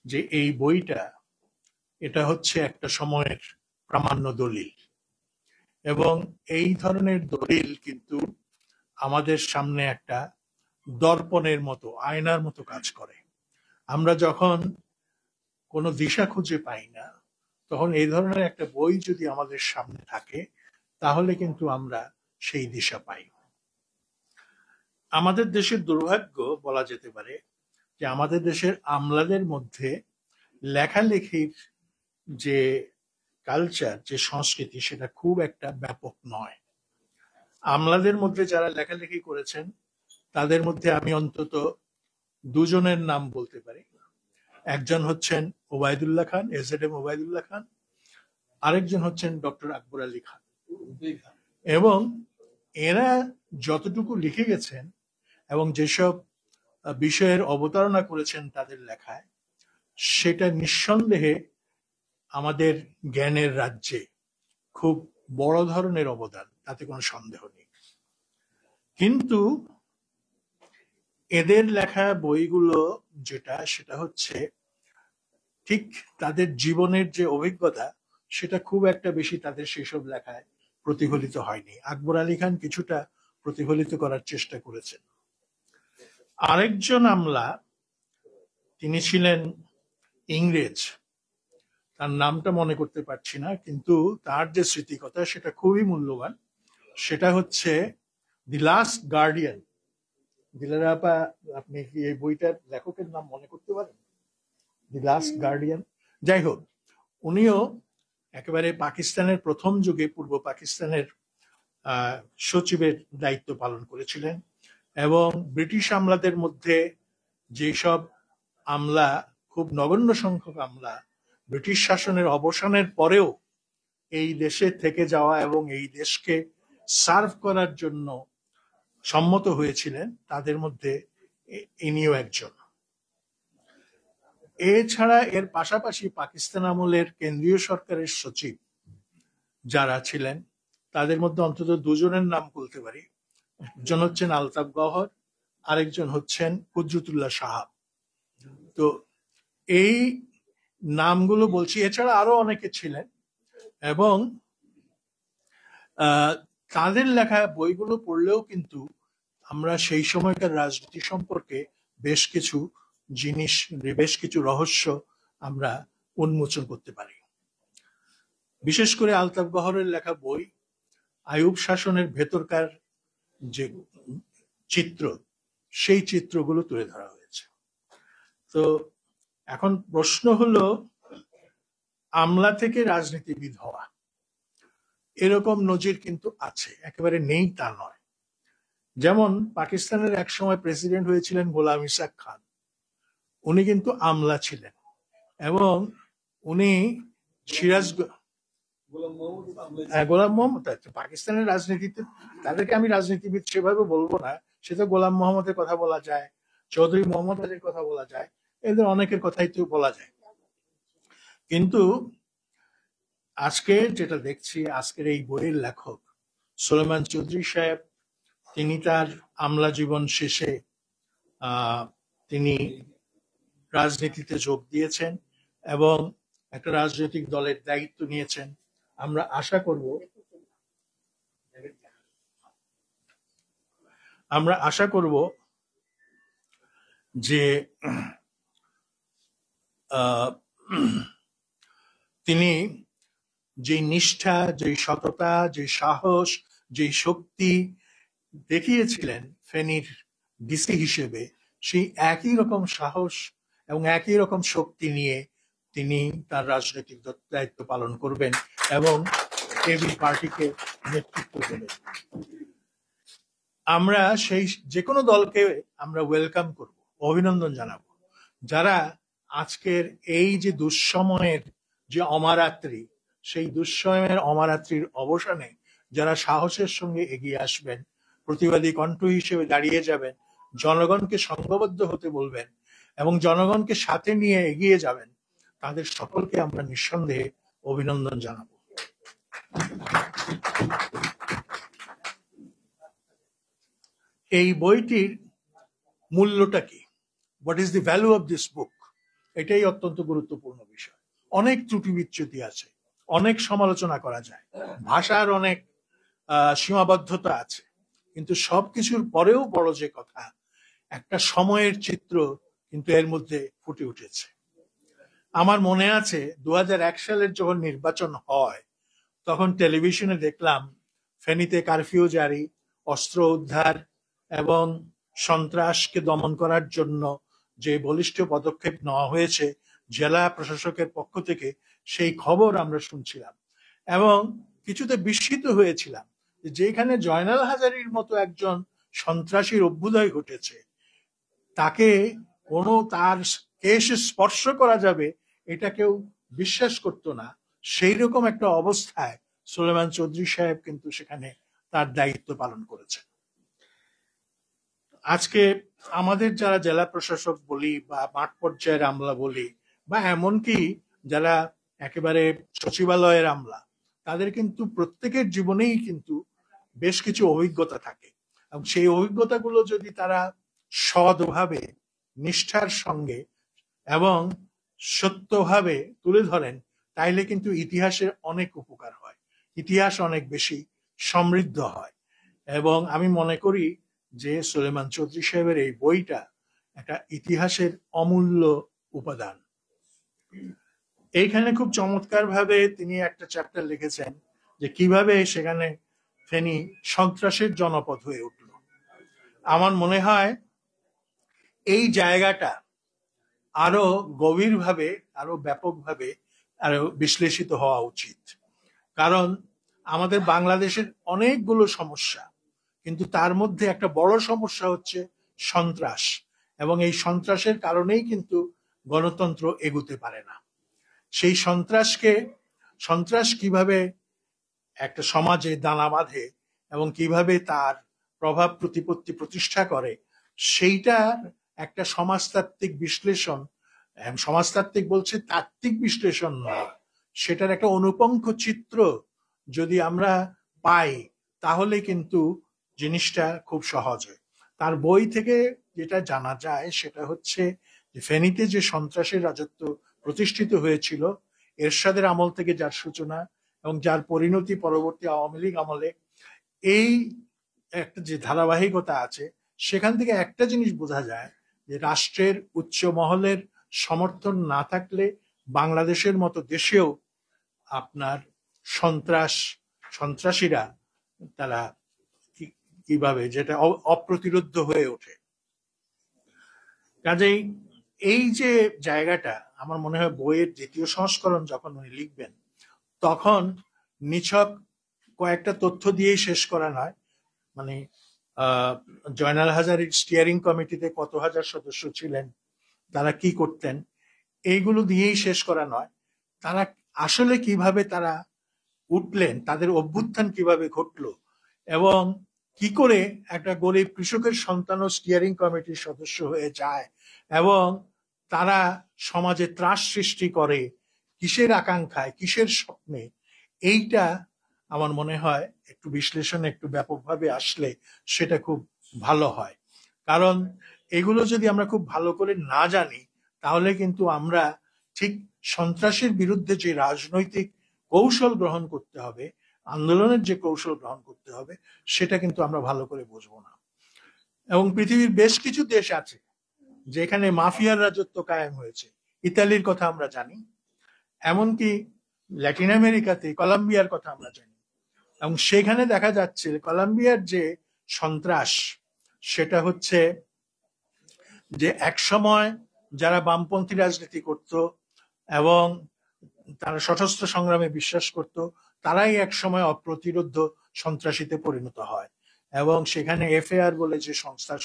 যে এই বইটা এটা হচ্ছে একটা সময়ের প্রামাণ্য দলিল, এবং এই ধরনের দলিল কিন্তু আমাদের সামনে একটা দর্পণের মতো, আয়নার মতো কাজ করে। আমরা যখন কোনো দিশা খুঁজে পাই না, তখন এই ধরনের একটা বই যদি আমাদের সামনে থাকে, তাহলে কিন্তু আমরা সেই দিশা পাই। আমাদের দেশের দুর্ভাগ্য বলা যেতে পারে যে আমাদের দেশের আমলাদের মধ্যে লেখালেখির যে কালচার, যে সংস্কৃতি, সেটা খুব একটা ব্যাপক নয়। আমলাদের মধ্যে যারা লেখালেখি করেছেন তাদের মধ্যে আমি অন্তত দুজনের নাম বলতে পারি। একজন হচ্ছেন ওবায়দুল্লাহ খান, এজেডএম ওবায়দুল্লাহ খান, আরেকজন হচ্ছেন ডক্টর আকবর আলী খান। এবং এরা যতটুকু লিখে গেছেন এবং যেসব বিষয়ের অবতারণা করেছেন তাদের লেখায়, সেটা নিঃসন্দেহে আমাদের জ্ঞানের রাজ্যে খুব বড় ধরনের অবদান, তাতে কোনো সন্দেহ নেই। কিন্তু এদের লেখা বইগুলো যেটা, সেটা হচ্ছে ঠিক তাদের জীবনের যে অভিজ্ঞতা, সেটা খুব একটা বেশি তাদের সেসব লেখায় প্রতিফলিত হয়নি। আকবর আলী খান কিছুটা প্রতিফলিত করার চেষ্টা করেছেন। আরেকজন আমলা, তিনি ছিলেন ইংরেজ, তার নামটা মনে করতে পারছি না, কিন্তু তার যে স্মৃতিকথা সেটা খুবই মূল্যবান। সেটা হচ্ছে দি লাস্ট গার্ডিয়ান। দিলারা আপা, আপনি কি এই বইটার লেখকের নাম মনে করতে পারেন? The last guardian. যাই হোক, উনিও একেবারে পাকিস্তানের প্রথম যুগে পূর্ব পাকিস্তানের সচিবের দায়িত্ব পালন করেছিলেন, এবং ব্রিটিশ আমলাদের মধ্যে যেসব আমলা, খুব নগণ্য সংখ্যক আমলা, ব্রিটিশ শাসনের অবসানের পরেও এই দেশে থেকে যাওয়া এবং এই দেশকে সার্ভ করার জন্য সম্মত হয়েছিলেন, তাদের মধ্যে ইনিও একজন। এছাড়া এর পাশাপাশি পাকিস্তান আমলের কেন্দ্রীয় সরকারের সচিব যারা ছিলেন, তাদের মধ্যে অন্তত দুজনের নাম বলতে পারি। একজন হচ্ছেন আলতাফ গওহর, আরেকজন হচ্ছেন কুদরতুল্লাহ সাহাব। তো এই নামগুলো বলছি, এছাড়া আরো অনেকে ছিলেন, এবং তাদের লেখা বইগুলো পড়লেও কিন্তু আমরা সেই সময়কার রাজনীতি সম্পর্কে বেশ কিছু জিনিস, বেশ কিছু রহস্য আমরা উন্মোচন করতে পারি। বিশেষ করে আলতাফ গওহরের লেখা বই আইয়ুব শাসনের ভেতরকার যে চিত্র, সেই চিত্রগুলো তুলে ধরা হয়েছে। তো এখন প্রশ্ন হলো, আমলা থেকে রাজনীতিবিদ হওয়া, এরকম নজির কিন্তু আছে, একেবারে নেই তা নয়। যেমন পাকিস্তানের এক সময় প্রেসিডেন্ট হয়েছিলেন গোলাম ইসাক খান, উনি কিন্তু আমলা ছিলেন, এবং উনি সিরাজ গোলাম মোহাম্মদ, পাকিস্তানের রাজনীতিতে তাদেরকে আমি রাজনীতিবিদ সেভাবে বলবো না, সেটা গোলাম মোহাম্মদের কথা বলা যায়, চৌধুরী মোহাম্মদ আলীর কথা বলা যায়, এদের অনেকের কথাই তো বলা যায়। কিন্তু আজকে যেটা দেখছি, আজকের এই বইয়ের লেখক সুলেমান চৌধুরী সাহেব, তিনি তার আমলা জীবন শেষে তিনি রাজনীতিতে যোগ দিয়েছেন এবং একটা রাজনৈতিক দলের দায়িত্ব নিয়েছেন। আমরা আশা করব যে তিনি যে নিষ্ঠা, যে সততা, যে সাহস, যে শক্তি দেখিয়েছিলেন ফেনীর ডিসি হিসেবে, সেই একই রকম সাহস এবং একই রকম শক্তি নিয়ে তিনি তার রাজনৈতিক দায়িত্ব পালন করবেন এবং এবি পার্টিকে নেতৃত্ব দেবেন। আমরা সেই যে কোনো দলকে আমরা ওয়েলকাম করব, অভিনন্দন জানাবো, যারা আজকের এই যে দুঃসময়ের যে অমারাত্রি, সেই দুঃসময়ের অমারাত্রির অবসানে যারা সাহসের সঙ্গে এগিয়ে আসবেন, প্রতিবাদী কণ্ঠ হিসেবে দাঁড়িয়ে যাবেন, জনগণকে সংঘবদ্ধ হতে বলবেন এবং জনগণকে সাথে নিয়ে এগিয়ে যাবেন, তাদের সকলকে আমরা নিঃসন্দেহে অভিনন্দন জানাবো। এই বইটির মূল্যটা কি? What is the value of this book? এটাই অত্যন্ত গুরুত্বপূর্ণ বিষয়। অনেক ত্রুটি বিচ্যুতি আছে, অনেক সমালোচনা করা যায়, ভাষার অনেক সীমাবদ্ধতা আছে, কিন্তু সবকিছুর পরেও বড় যে কথা, একটা সময়ের চিত্র কিন্তু এর মধ্যে ফুটে উঠেছে। আমার মনে আছে 2001 সালের যখন নির্বাচন হয়, তখন টেলিভিশনে দেখলাম ফেনীতে কারফিউ জারি, অস্ত্র উদ্ধার এবং সন্ত্রাসকে দমন করার জন্য যে বলিষ্ঠ পদক্ষেপ নেওয়া হয়েছে জেলা প্রশাসকের পক্ষ থেকে, সেই খবর আমরা শুনছিলাম এবং কিছুতে বিস্মিত হয়েছিলাম যেখানে জয়নাল হাজারীর মতো একজন সন্ত্রাসীর অভ্যুদয় ঘটেছে, তাকে কোনো তার কেশ স্পর্শ করা যাবে এটা কেউ বিশ্বাস করতো না। সেই রকম একটা অবস্থায় সুলেমান চৌধুরী সাহেব কিন্তু সেখানে তার দায়িত্ব পালন করেছেন। আজকে আমাদের যারা জেলা প্রশাসক বলি বা মাঠ পর্যায়ের আমলা বলি বা এমনকি যারা একেবারে সচিবালয়ের আমলা, তাদের কিন্তু প্রত্যেকের জীবনেই কিন্তু বেশ কিছু অভিজ্ঞতা থাকে এবং সেই অভিজ্ঞতাগুলো যদি তারা সৎভাবে, নিষ্ঠার সঙ্গে এবং সত্যভাবে তুলে ধরেন, তাইলে কিন্তু ইতিহাসের অনেক উপকার হয়, ইতিহাস অনেক বেশি সমৃদ্ধ হয়। এবং আমি মনে করি যে সুলেমান চৌধুরী সাহেবের এই বইটা একটা ইতিহাসের অমূল্য উপাদান। এইখানে খুব চমৎকার ভাবে তিনি একটা চ্যাপ্টার লিখেছেন যে কিভাবে সেখানে ফেনী সন্ত্রাসের জনপদ হয়ে উঠল। আমার মনে হয় এই জায়গাটা আরো গভীরভাবে, আরো ব্যাপকভাবে আরো বিশ্লেষিত হওয়া উচিত। কারণ আমাদের বাংলাদেশের অনেকগুলো সমস্যা, কিন্তু তার মধ্যে একটা বড় সমস্যা হচ্ছে সন্ত্রাস, এবং এই সন্ত্রাসের কারণেই কিন্তু গণতন্ত্র এগুতে পারে না। সেই সন্ত্রাস কিভাবে একটা সমাজে দানা বাঁধে এবং কিভাবে তার প্রভাব প্রতিপত্তি প্রতিষ্ঠা করে, সেইটার একটা সমাজতাত্ত্বিক বিশ্লেষণ, সমাজতাত্ত্বিক বলছে, তাত্ত্বিক বিশ্লেষণ নয়, সেটার একটা অনুপঙ্খ চিত্র যদি আমরা পাই তাহলে কিন্তু জিনিসটা খুব সহজ হয়। তার বই থেকে যেটা জানা যায় সেটা হচ্ছে যে ফেনীতে যে সন্ত্রাসের রাজত্ব প্রতিষ্ঠিত হয়েছিল এরশাদের আমল থেকে যার সূচনা এবং যার পরিণতি পরবর্তী আওয়ামী লীগ আমলে, এই একটা যে ধারাবাহিকতা আছে, সেখান থেকে একটা জিনিস বোঝা যায় যে রাষ্ট্রের উচ্চ মহলের সমর্থন না থাকলে বাংলাদেশের মতো দেশেও আপনার সন্ত্রাসীরা তারা কিভাবে যেটা অপ্রতিরোধ্য হয়ে ওঠে। কাজেই এই যে জায়গাটা, আমার মনে হয় বইয়ের দ্বিতীয় সংস্করণ যখন উনি লিখবেন তখন নিছক কয়েকটা তথ্য দিয়েই শেষ করা নয়, মানে জয়নাল হাজারীর স্টিয়ারিং কমিটিতে কত হাজার সদস্য ছিলেন, তারা কি করতেন, এইগুলো দিয়েই শেষ করা নয়, তারা আসলে কিভাবে তারা উঠলেন, তাদের অভ্যুত্থান কিভাবে ঘটলো এবং কি করে একটা গরিব কৃষকের সন্তানও স্টিয়ারিং কমিটির সদস্য হয়ে যায় এবং তারা সমাজে ত্রাস সৃষ্টি করে কিসের আকাঙ্ক্ষায়, কিসের স্বপ্নে, এইটা আমার মনে হয় একটু বিশ্লেষণে একটু ব্যাপকভাবে আসলে সেটা খুব ভালো হয়। কারণ এগুলো যদি আমরা খুব ভালো করে না জানি তাহলে কিন্তু আমরা ঠিক সন্ত্রাসের বিরুদ্ধে যে রাজনৈতিক কৌশল গ্রহণ করতে হবে, আন্দোলনের যে কৌশল গ্রহণ করতে হবে, সেটা কিন্তু আমরা ভালো করে বুঝবো না। এবং পৃথিবীর বেশ কিছু দেশ আছে যেখানে মাফিয়ার রাজত্ব কায়েম হয়েছে। ইতালির কথা আমরা জানি, এমনকি ল্যাটিন আমেরিকাতে কলম্বিয়ার কথা আমরা জানি, এবং সেখানে দেখা যাচ্ছে কলম্বিয়ার যে সন্ত্রাস, সেটা হচ্ছে যে একসময় যারা বামপন্থী রাজনীতি করত এবং তারা সশস্ত্র সংগ্রামে বিশ্বাস করত, তারাই একসময় অপ্রতিরোধ্য সন্ত্রাসীতে পরিণত হয় এবং সেখানে এফএআর বলে যে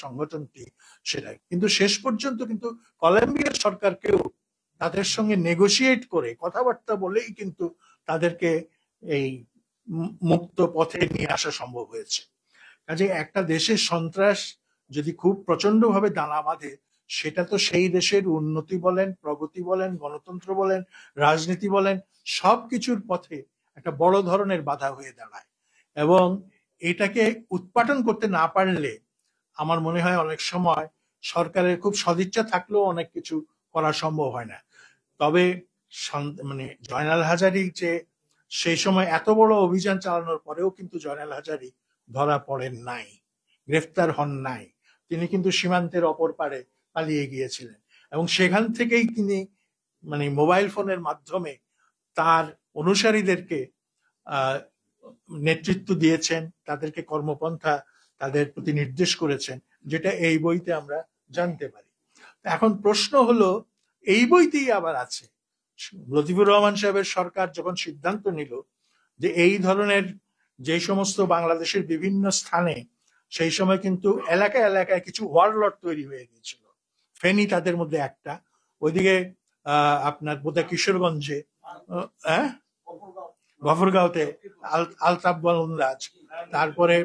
সংগঠনটি, সেটাই কিন্তু শেষ পর্যন্ত কিন্তু কলম্বিয়ার সরকারকেও তাদের সঙ্গে নেগোশিয়েট করে কথাবার্তা বলেই কিন্তু তাদেরকে এই মুক্ত পথে নিয়ে আসা সম্ভব হয়েছে। কাজে একটা দেশের সন্ত্রাস যদি খুব প্রচন্ড ভাবে দানা বাঁধে, সেটা তো সেই দেশের উন্নতি বলেন, প্রগতি বলেন, গণতন্ত্র বলেন, রাজনীতি বলেন, সবকিছুর পথে একটা বড় ধরনের বাধা হয়ে দাঁড়ায়। এবং এটাকে উৎপাটন করতে না পারলে আমার মনে হয় অনেক সময় সরকারের খুব সদিচ্ছা থাকলেও অনেক কিছু করা সম্ভব হয় না। তবে মানে জয়নাল হাজারী যে সেই সময় এত বড় অভিযান চালানোর পরেও কিন্তু জয়নাল হাজারী ধরা পড়েন নাই, গ্রেফতার হন নাই। তিনি কিন্তু সীমান্তের অপর পারে পালিয়ে গিয়েছিলেন এবং সেখান থেকেই তিনি মানে মোবাইল ফোনের মাধ্যমে তার অনুসারীদেরকে নেতৃত্ব দিয়েছেন, তাদেরকে কর্মপন্থা তাদের প্রতি নির্দেশ করেছেন, যেটা এই বইতে আমরা জানতে পারি। এখন প্রশ্ন হলো, এই বইতেই আবার আছে লতিফুর রহমান সাহেবের সরকার যখন সিদ্ধান্ত নিল যে এই ধরনের যে সমস্ত বাংলাদেশের বিভিন্ন স্থানে সেই সময় কিন্তু এলাকায় এলাকায় কিছু ওয়ারলট তৈরি হয়ে গিয়েছিল, ফেনী তাদের মধ্যে একটা, ওইদিকে আপনার বোধহয় কিশোরগঞ্জে, হ্যাঁ গফরগাঁওতে আলতাফ বলরাজ, তারপরে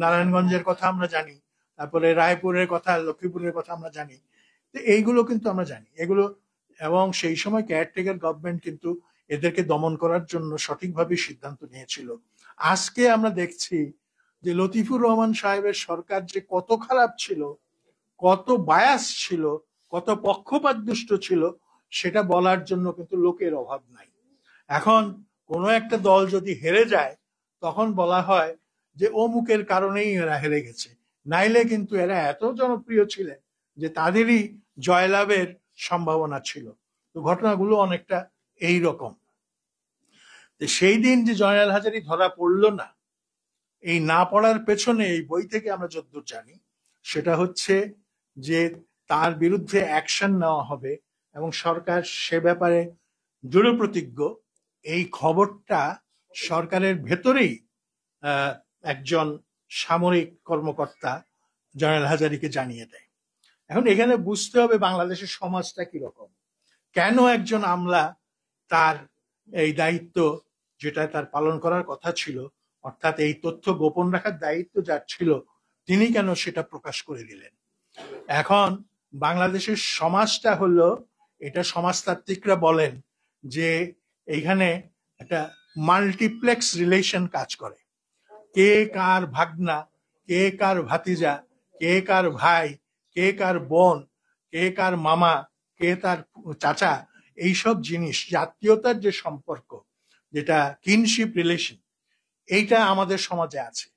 নারায়ণগঞ্জের কথা আমরা জানি, তারপরে রায়পুরের কথা, লক্ষ্মীপুরের কথা আমরা জানি। এইগুলো কিন্তু আমরা জানি এগুলো, এবং সেই সময় কেয়ারটেকার গভর্নমেন্ট কিন্তু এদেরকে দমন করার জন্য সঠিকভাবে সিদ্ধান্ত নিয়েছিল। আজকে আমরা দেখছি যে লতিফুর রহমান সাহেবের সরকার যে কত খারাপ ছিল, কত বায়াস ছিল, কত পক্ষপাত দুষ্ট ছিল, সেটা বলার জন্য কিন্তু লোকের অভাব নাই। এখন কোনো একটা দল যদি হেরে যায় তখন বলা হয় যে অমুকের কারণেই এরা হেরে গেছে, নাইলে কিন্তু এরা এত জনপ্রিয় ছিলেন যে তাদেরই জয়লাভের সম্ভাবনা ছিল। তো ঘটনাগুলো অনেকটা এই রকম। সেই দিন যে জয়নাল হাজারী ধরা পড়লো না, এই না পড়ার পেছনে এই বই থেকে আমরা যতদূর জানি সেটা হচ্ছে যে তার বিরুদ্ধে অ্যাকশন নেওয়া হবে এবং সরকার সে ব্যাপারে দৃঢ় প্রতিজ্ঞ। এই খবরটা সরকারের ভেতরেই একজন সামরিক কর্মকর্তা জয়নাল হাজারীকে জানিয়ে দেয়। এখন এখানে বুঝতে হবে বাংলাদেশের সমাজটা কিরকম, কেন একজন আমলা তার এই দায়িত্ব যেটা তার পালন করার কথা ছিল, অর্থাৎ এই তথ্য গোপন রাখার দায়িত্ব যার ছিল, তিনি কেন সেটা প্রকাশ করে দিলেন। এখন বাংলাদেশের সমাজটা হলো, এটা সমাজতাত্ত্বিকরা বলেন যে এইখানে একটা মাল্টিপ্লেক্স রিলেশন কাজ করে। কে কার ভাগনা, কে কার ভাতিজা, কে কার ভাই, কে কার বোন, কে কার মামা, কে তার চাচা, এইসব জিনিস, জাতীয়তার যে সম্পর্ক, যেটা কিনশিপ রিলেশন, এইটা আমাদের সমাজে আছে।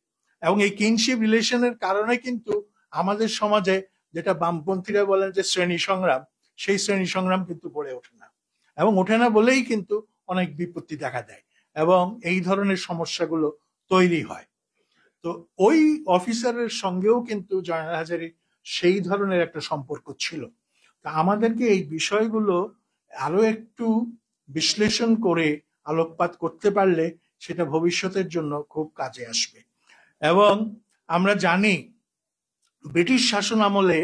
এবং এই কিনশিপ রিলেশনের কারণে কিন্তু আমাদের সমাজে যেটা বামপন্থীরা বলেন যে শ্রেণী সংগ্রাম, সেই শ্রেণী সংগ্রাম কিন্তু গড়ে ওঠে না, এবং ওঠে না বলেই কিন্তু অনেক বিপত্তি দেখা দেয় এবং এই ধরনের সমস্যাগুলো তৈরি হয়। তো ওই অফিসারের সঙ্গেও কিন্তু জয়নাল হাজারীর সেই ধরনের একটা সম্পর্ক ছিল। তা আমাদেরকে এই বিষয়গুলো আরো একটু বিশ্লেষণ করে আলোকপাত করতে পারলে সেটা ভবিষ্যতের জন্য খুব কাজে আসবে। এবং আমরা জানি ব্রিটিশ শাসন আমলে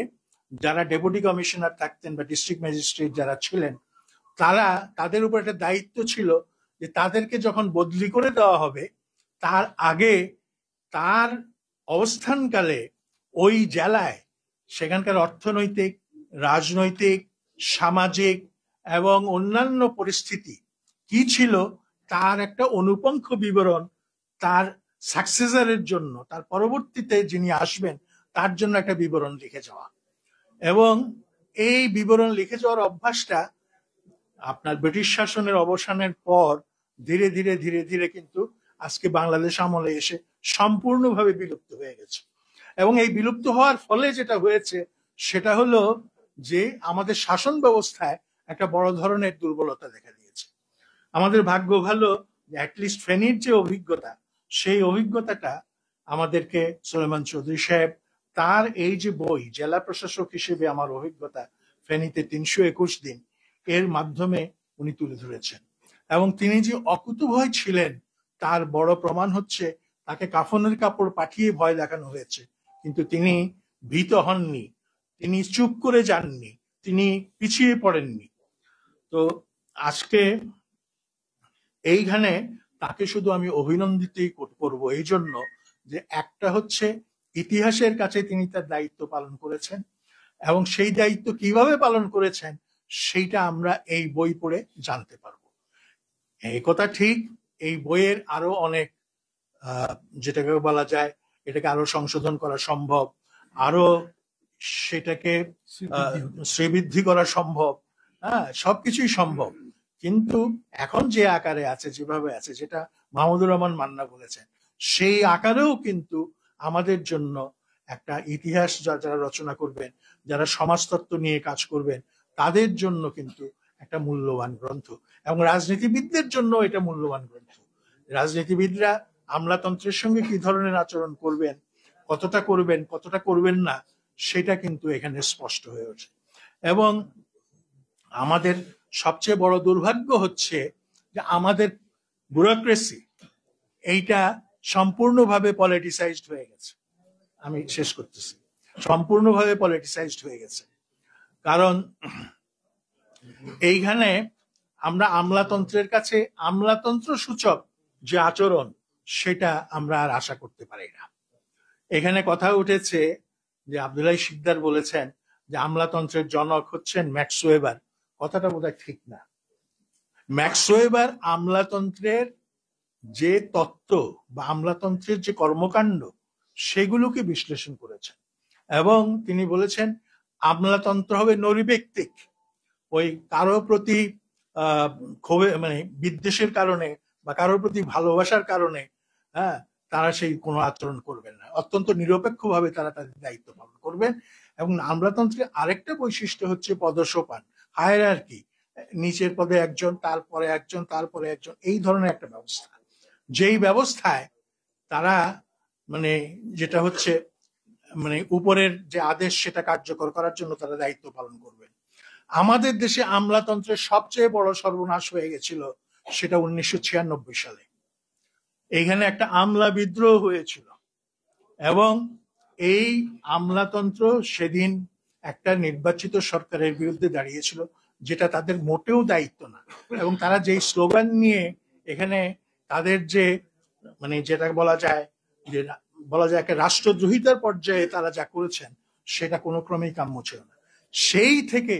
যারা ডেপুটি কমিশনার থাকতেন বা ডিস্ট্রিক্ট ম্যাজিস্ট্রেট যারা ছিলেন, তারা, তাদের উপর একটা দায়িত্ব ছিল যে তাদেরকে যখন বদলি করে দেওয়া হবে তার আগে তার অবস্থানকালে ওই জেলায় সেখানকার অর্থনৈতিক, রাজনৈতিক, সামাজিক এবং অন্যান্য পরিস্থিতি কি ছিল তার একটা অনুপঙ্খ বিবরণ তার সাকসেসরের জন্য, তার পরবর্তীতে যিনি আসবেন তার জন্য একটা বিবরণ লিখে যাওয়া। এবং এই বিবরণ লিখে যাওয়ার অভ্যাসটা আপনার ব্রিটিশ শাসনের অবসানের পর ধীরে ধীরে ধীরে ধীরে কিন্তু আজকে বাংলাদেশ আমলে এসে সম্পূর্ণভাবে বিলুপ্ত হয়ে গেছে। এবং এই বিলুপ্ত হওয়ার ফলে যেটা হয়েছে সেটা হলো যে আমাদের শাসন ব্যবস্থায় একটা বড় ধরনের দুর্বলতা দেখা দিয়েছে। আমাদের ভাগ্য ভালো যে অ্যাটলিস্ট ফেনীর যে অভিজ্ঞতা, সেই অভিজ্ঞতাটা আমাদেরকে সুলেমান চৌধুরী সাহেব তার এই যে বই জেলা প্রশাসক হিসেবে আমার অভিজ্ঞতা ফেনীতে ৩২১ দিন, এর মাধ্যমে উনি তুলে ধরেছেন। এবং তিনি যে অকুতভয় ছিলেন তার বড় প্রমাণ হচ্ছে তাকে কাফনের কাপড় পাঠিয়ে ভয় দেখানো হয়েছে, কিন্তু তিনি ভীত হননি, তিনি চুপ করে যাননি, তিনি পিছিয়ে পড়েননি। তো আজকে এইখানে তাকে শুধু আমি অভিনন্দিতই করব এই জন্য যে একটা হচ্ছে ইতিহাসের কাছে তিনি তার দায়িত্ব পালন করেছেন, এবং সেই দায়িত্ব কিভাবে পালন করেছেন সেইটা আমরা এই বই পড়ে জানতে পারবো। এই কথা ঠিক, এই বইয়ের আরো অনেক যেটাকে বলা যায় এটাকে আরো সংশোধন করা সম্ভব, আরো সেটাকে শ্রীবৃদ্ধি করা সম্ভব, হ্যাঁ, সবকিছুই সম্ভব। কিন্তু এখন যে আকারে আছে, যেভাবে আছে, যেটা মাহমুদুর রহমান মান্না বলেছেন, সেই আকারেও কিন্তু আমাদের জন্য একটা ইতিহাস যারা রচনা করবেন, যারা সমাজতত্ত্ব নিয়ে কাজ করবেন, তাদের জন্য কিন্তু একটা মূল্যবান গ্রন্থ, এবং রাজনীতিবিদদের জন্য এটা মূল্যবান গ্রন্থ। রাজনীতিবিদরা আমলাতন্ত্রের সঙ্গে কি ধরনের আচরণ করবেন, কতটা করবেন, কতটা করবেন না, সেটা কিন্তু এখানে স্পষ্ট হয়ে ওঠে। এবং আমাদের সবচেয়ে বড় দুর্ভাগ্য হচ্ছে যে আমাদের ব্যুরোক্রেসি এইটা সম্পূর্ণভাবে পলিটিসাইজড হয়ে গেছে। আমি শেষ করতেছি, সম্পূর্ণভাবে পলিটিসাইজড হয়ে গেছে। কারণ এইখানে আমরা আমলাতন্ত্রের কাছে আমলাতন্ত্র সূচক যে আচরণ, সেটা আমরা আর আশা করতে পারি না। এখানে কথা উঠেছে যে আব্দুল্লাহ সিকদার বলেছেন যে আমলাতন্ত্রের জনক হচ্ছেন ম্যাক্স ওয়েবার। কথাটা বোধহয় ঠিক না। ম্যাক্স ওয়েবার আমলাতন্ত্রের যে তত্ত্ব বা আমলাতন্ত্রের যে কর্মকাণ্ড, সেগুলোকে বিশ্লেষণ করেছেন, এবং তিনি বলেছেন আমলাতন্ত্র হবে নৈর্ব্যক্তিক। ওই কারো প্রতি ক্ষোভে, মানে বিদ্বেষের কারণে বা কারোর প্রতি ভালোবাসার কারণে, হ্যাঁ, তারা সেই কোনো আচরণ করবেন না। অত্যন্ত নিরপেক্ষভাবে তারা তাদের দায়িত্ব পালন করবেন। এবং আমলাতন্ত্রের আরেকটা বৈশিষ্ট্য হচ্ছে পদসোপান, হায়ারার্কি, নিচের পদে একজন, তারপরে একজন, তারপরে একজন, এই ধরনের একটা ব্যবস্থা, যেই ব্যবস্থায় তারা মানে যেটা হচ্ছে মানে উপরের যে আদেশ সেটা কার্যকর করার জন্য তারা দায়িত্ব পালন করবেন। আমাদের দেশে আমলাতন্ত্রের সবচেয়ে বড় সর্বনাশ হয়ে গেছিল সেটা 1996 সালে। এইখানে একটা আমলা বিদ্রোহ হয়েছিল, এবং এই আমলাতন্ত্র সেদিন একটা নির্বাচিত সরকারের বিরুদ্ধে দাঁড়িয়েছিল, যেটা তাদের মোটেও দায়িত্ব না। এবং তারা যেই স্লোগান নিয়ে এখানে তাদের যে মানে যেটা বলা যায় একটা রাষ্ট্রদ্রোহিতার পর্যায়ে তারা যা করেছেন, সেটা কোনো ক্রমেই কাম্য ছিল না। সেই থেকে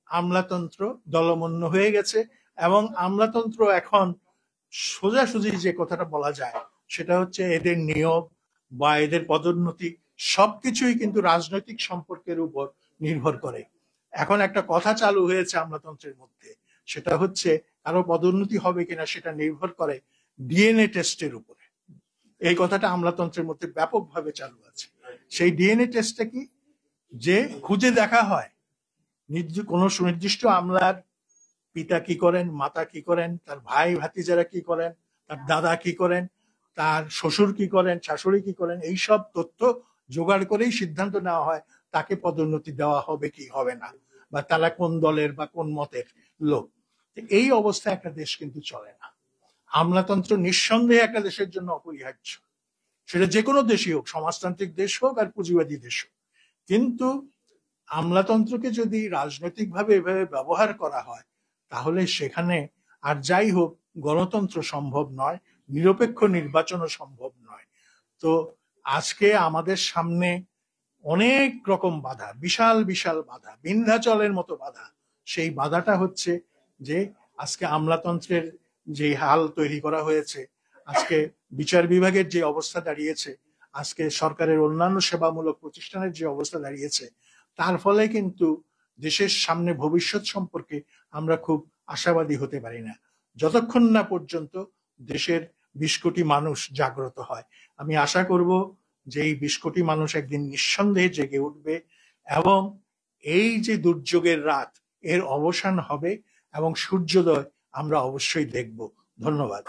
আমলাতন্ত্র দলমন্য হয়ে গেছে, এবং আমলাতন্ত্র এখন সোজাসুজি যে কথাটা বলা যায় সেটা হচ্ছে এদের নিয়োগ বা এদের পদোন্নতি সবকিছুই কিন্তু রাজনৈতিক সম্পর্কের উপর নির্ভর করে। এখন একটা কথা চালু হয়েছে আমলাতন্ত্রের মধ্যে, সেটা হচ্ছে কারো পদোন্নতি হবে কিনা সেটা নির্ভর করে ডিএনএ টেস্টের উপরে। এই কথাটা আমলাতন্ত্রের মধ্যে ব্যাপকভাবে চালু আছে। সেই ডিএনএ টেস্টটা কি, যে খুঁজে দেখা হয় কোনো সুনির্দিষ্ট আমলার পিতা কি করেন, মাতা কি করেন, তার ভাই ভাতিজারা কি করেন, তার দাদা কি করেন, তার শ্বশুর কি করেন, শাশুড়ি কি করেন, এই সব তথ্য জোগাড় করেই সিদ্ধান্ত নেওয়া হয় তাকে পদোন্নতি দেওয়া হবে কি হবে না, বা তারা কোন দলের বা কোন মতের লোক। এই অবস্থায় একটা দেশ কিন্তু চলে না। আমলাতন্ত্র নিঃসন্দেহে একটা দেশের জন্য অপরিহার্য, সেটা যে কোনো দেশই হোক, সমাজতান্ত্রিক দেশ হোক আর পুঁজিবাদী দেশ হোক। কিন্তু আমলাতন্ত্রকে যদি রাজনৈতিকভাবে এভাবে ব্যবহার করা হয়, তাহলে সেখানে আর যাই হোক গণতন্ত্র সম্ভব নয়, নিরপেক্ষ নির্বাচনও সম্ভব নয়। তো আজকে আমাদের সামনে অনেক রকম বাধা, বিশাল বিশাল বাধা, বিন্ধ্যাচলের মতো বাধা। সেই বাধাটা হচ্ছে যে আজকে আমলাতন্ত্রের যে হাল তৈরি করা হয়েছে, আজকে বিচার বিভাগের যে অবস্থা দাঁড়িয়েছে, আজকে সরকারের অন্যান্য সেবামূলক প্রতিষ্ঠানের যে অবস্থা দাঁড়িয়েছে, তার ফলে কিন্তু দেশের সামনে ভবিষ্যৎ সম্পর্কে আমরা খুব আশাবাদী হতে পারি না, যতক্ষণ না পর্যন্ত দেশের 20 কোটি মানুষ জাগ্রত হয়। আমি আশা করব যে এই 20 কোটি মানুষ একদিন নিঃসন্দেহে জেগে উঠবে, এবং এই যে দুর্যোগের রাত, এর অবসান হবে, এবং সূর্যোদয় আমরা অবশ্যই দেখব। ধন্যবাদ।